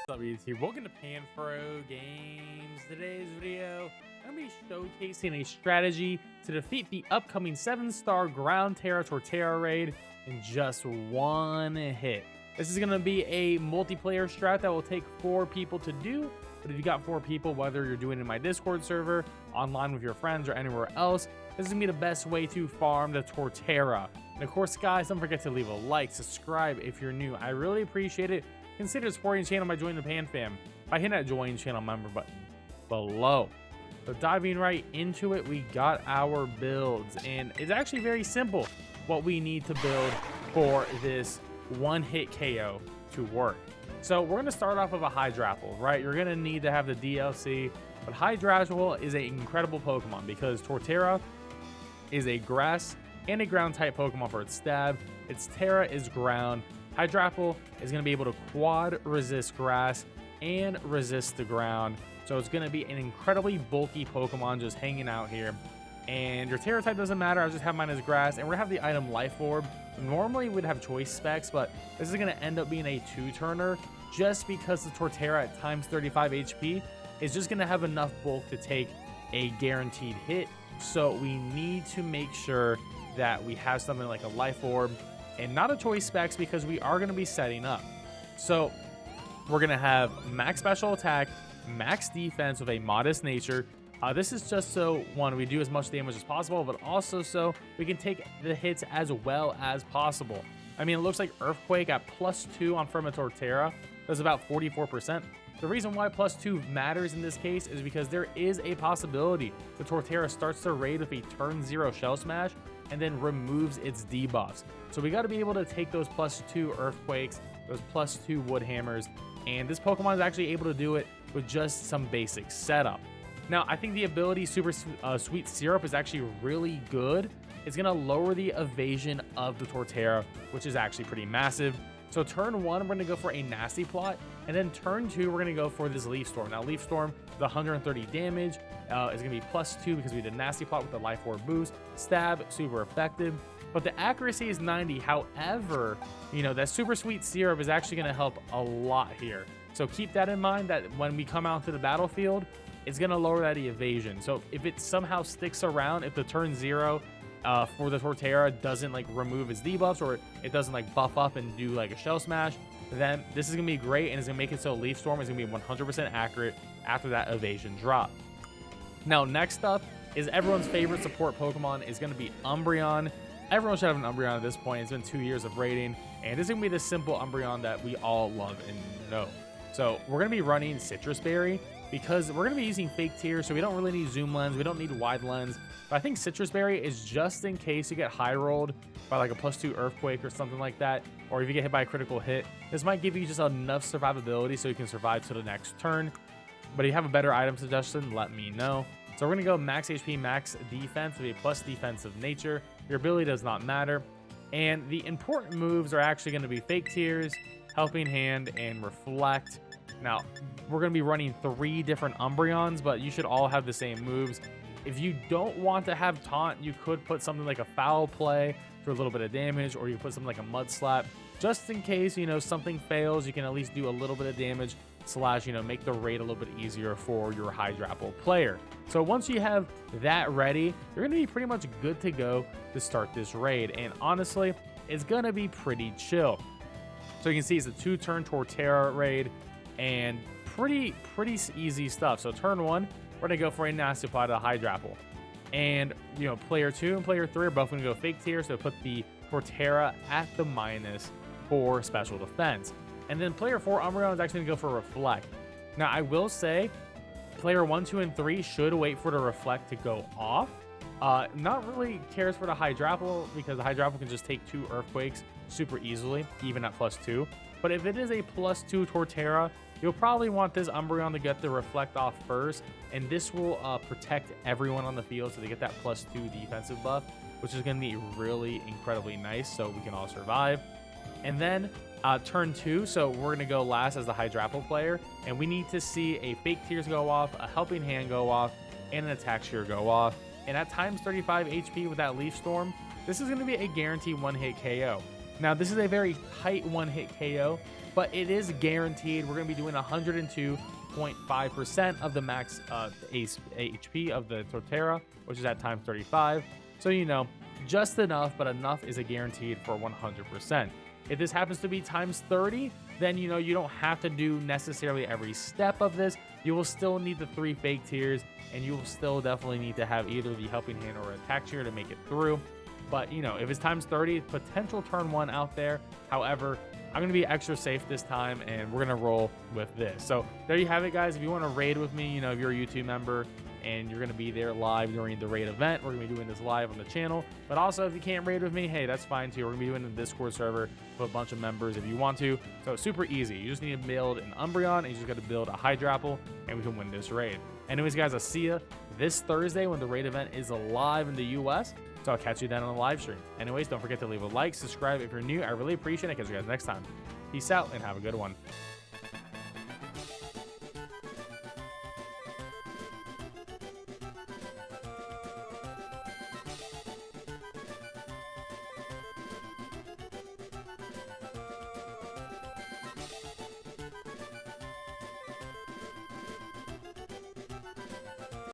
What's up, YouTube? Welcome to PanFro Games. Today's video, I'm going to be showcasing a strategy to defeat the upcoming 7-star Ground Terra Torterra raid in just one hit. This is going to be a multiplayer strat that will take 4 people to do, but if you got 4 people, whether you're doing it in my Discord server, online with your friends, or anywhere else, this is going to be the best way to farm the Torterra. And of course, guys, don't forget to leave a like, subscribe if you're new. I really appreciate it. Consider supporting the channel by joining the Pan Fam by hitting that join channel member button below. So diving right into it, we got our builds, and it's actually very simple what we need to build for this one-hit KO to work. So we're going to start off with a Hydrapple, right? You're going to need to have the DLC, but Hydrapple is an incredible Pokemon because Torterra is a grass and a ground type Pokemon for its stab. Its Terra is ground. Hydrapple is going to be able to quad resist grass and resist the ground. So it's going to be an incredibly bulky Pokemon just hanging out here. And your Terra type doesn't matter. I just have mine as grass. And we're going to have the item Life Orb. Normally we'd have choice specs, but this is going to end up being a 2-turner just because the Torterra at times 35 HP is just going to have enough bulk to take a guaranteed hit. So we need to make sure that we have something like a Life Orb and not a choice specs because we are going to be setting up. So we're going to have max special attack, max defense with a modest nature. This is just so, one, we do as much damage as possible, but also so we can take the hits as well as possible. I mean, it looks like Earthquake at +2 on Torterra does about 44%. The reason why +2 matters in this case is because there is a possibility the Torterra starts to raid with a turn 0 Shell Smash and then removes its debuffs. So we got to be able to take those +2 Earthquakes, those +2 Wood Hammers, and this Pokemon is actually able to do it with just some basic setup. Now, I think the ability Super Sweet Syrup is actually really good. It's going to lower the evasion of the Torterra, which is actually pretty massive. So turn 1, we're going to go for a Nasty Plot, and then turn 2, we're going to go for this Leaf Storm. Now, Leaf Storm, the 130 damage, is going to be +2 because we did Nasty Plot with the Life Orb boost. Stab, super effective, but the accuracy is 90. However, you know, that Super Sweet Syrup is actually going to help a lot here. So keep that in mind that when we come out to the battlefield, it's going to lower that evasion. So if it somehow sticks around, if the turn 0 for the Torterra doesn't like remove its debuffs, or it doesn't like buff up and do like a Shell Smash, then this is gonna be great, and it's gonna make it so Leaf Storm is gonna be 100% accurate after that evasion drop. Now, next up is everyone's favorite support Pokemon is gonna be Umbreon. Everyone should have an Umbreon at this point. It's been 2 years of raiding, and this is gonna be the simple Umbreon that we all love and know. So we're gonna be running Citrus Berry because we're gonna be using fake tiers, so we don't really need zoom lens, we don't need wide lens. But I think Citrus Berry is just in case you get high rolled by like a +2 Earthquake or something like that, or if you get hit by a critical hit, this might give you just enough survivability so you can survive to the next turn. But if you have a better item suggestion, let me know. So we're gonna go max HP, max defense with a plus defensive nature. Your ability does not matter. And the important moves are actually gonna be Fake Tears, Helping Hand, and Reflect. Now, we're gonna be running 3 different Umbreons, but you should all have the same moves. If you don't want to have Taunt, you could put something like a Foul Play for a little bit of damage, or you put something like a Mud Slap. Just in case, you know, something fails, you can at least do a little bit of damage, / you know, make the raid a little bit easier for your Hydrapple player. So once you have that ready, you're going to be pretty much good to go to start this raid. And honestly, it's going to be pretty chill. So you can see it's a 2-turn Torterra raid and pretty easy stuff. So turn 1, we're going to go for a Nasty Plot to Hydrapple. And, you know, player 2 and player 3 are both going to go Fake Tier, so put the Torterra at the -4 special defense. And then player 4, Umbreon, is actually going to go for Reflect. Now, I will say, player 1, 2, and 3 should wait for the Reflect to go off. Not really cares for the Hydrapple, because the Hydrapple can just take 2 Earthquakes super easily, even at +2. But if it is a +2 Torterra, you'll probably want this Umbreon to get the Reflect off first, and this will protect everyone on the field, so they get that +2 defensive buff, which is going to be really incredibly nice, so we can all survive. And then turn 2, so we're going to go last as the Hydrapple player, and we need to see a Fake Tears go off, a Helping Hand go off, and an Attack Shear go off. And at times 35 HP with that Leaf Storm, this is going to be a guaranteed one-hit KO. Now, this is a very tight one-hit KO, but it is guaranteed. We're going to be doing 102.5% of the max HP of the Torterra, which is at times 35. So, you know, just enough, but enough is a guaranteed for 100%. If this happens to be times 30, then, you know, you don't have to do necessarily every step of this. You will still need the 3 fake tears, and you will still definitely need to have either the helping hand or attack tier to make it through. But, you know, if it's times 30, potential turn 1 out there. However, I'm going to be extra safe this time, and we're going to roll with this. So there you have it, guys. If you want to raid with me, you know, if you're a YouTube member and you're going to be there live during the raid event, we're going to be doing this live on the channel. But also, if you can't raid with me, hey, that's fine too. We're going to be doing a Discord server with a bunch of members if you want to. So it's super easy. You just need to build an Umbreon, and you just got to build a Hydrapple, and we can win this raid. Anyways, guys, I'll see you this Thursday when the raid event is live in the US. So I'll catch you then on the live stream. Anyways, don't forget to leave a like, subscribe if you're new. I really appreciate it. I'll catch you guys next time. Peace out and have a good one.